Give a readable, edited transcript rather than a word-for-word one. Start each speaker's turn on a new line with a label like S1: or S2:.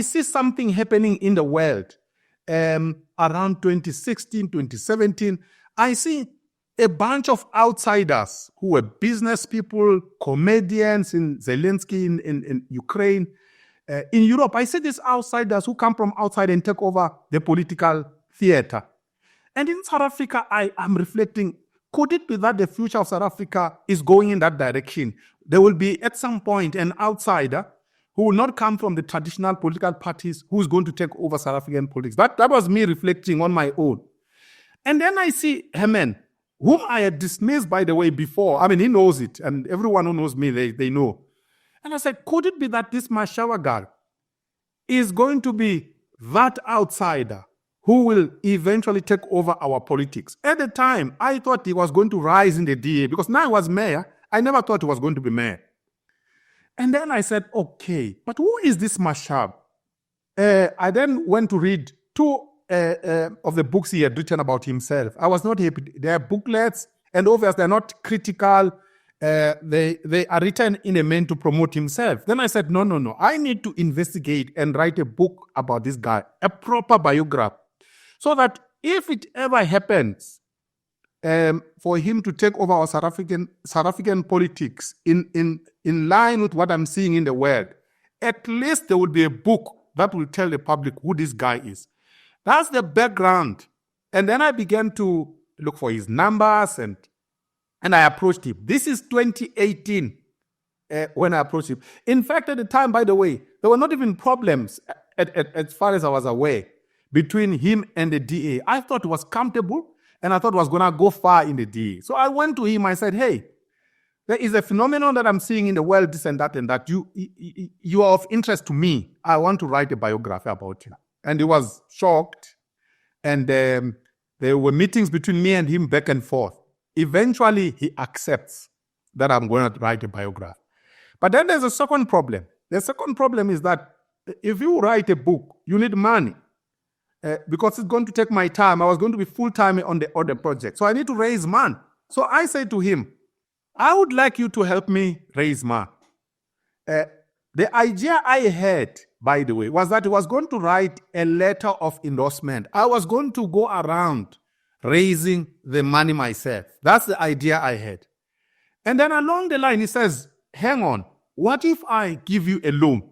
S1: see something happening in the world around 2016, 2017. I see a bunch of outsiders who were business people, comedians in Zelensky, in Ukraine. In Europe, I see these outsiders who come from outside and take over the political theater. And in South Africa, I am reflecting, could it be that the future of South Africa is going in that direction? There will be at some point an outsider who will not come from the traditional political parties who is going to take over South African politics. That was me reflecting on my own. And then I see Herman, whom I had dismissed, by the way, before. I mean, he knows it, and everyone who knows me, they know. And I said, could it be that this Mashaba guy is going to be that outsider who will eventually take over our politics? At the time, I thought he was going to rise in the DA, because now he was mayor. I never thought he was going to be mayor. And then I said, okay, but who is this Mashaba? I then went to read two of the books he had written about himself. I was not happy. They are booklets, and obviously they're not critical. They are written in a man to promote himself. Then I said, no. I need to investigate and write a book about this guy, a proper biography, so that if it ever happens for him to take over our South African politics in line with what I'm seeing in the world, at least there will be a book that will tell the public who this guy is. That's the background. And then I began to look for his numbers and I approached him. This is 2018 when I approached him. In fact, at the time, by the way, there were not even problems, as far as I was aware, between him and the DA. I thought it was comfortable, and I thought it was going to go far in the DA. So I went to him. I said, hey, there is a phenomenon that I'm seeing in the world, this and that and that. You are of interest to me. I want to write a biography about you. And he was shocked. And there were meetings between me and him back and forth. Eventually, he accepts that I'm going to write a biography. But then there's a second problem. The second problem is that if you write a book, you need money. Because it's going to take my time. I was going to be full-time on the project. So I need to raise money. So I said to him, I would like you to help me raise money. The idea I had, by the way, was that I was going to write a letter of endorsement. I was going to go around raising the money myself. That's the idea I had. And then along the line, he says, hang on, what if I give you a loan?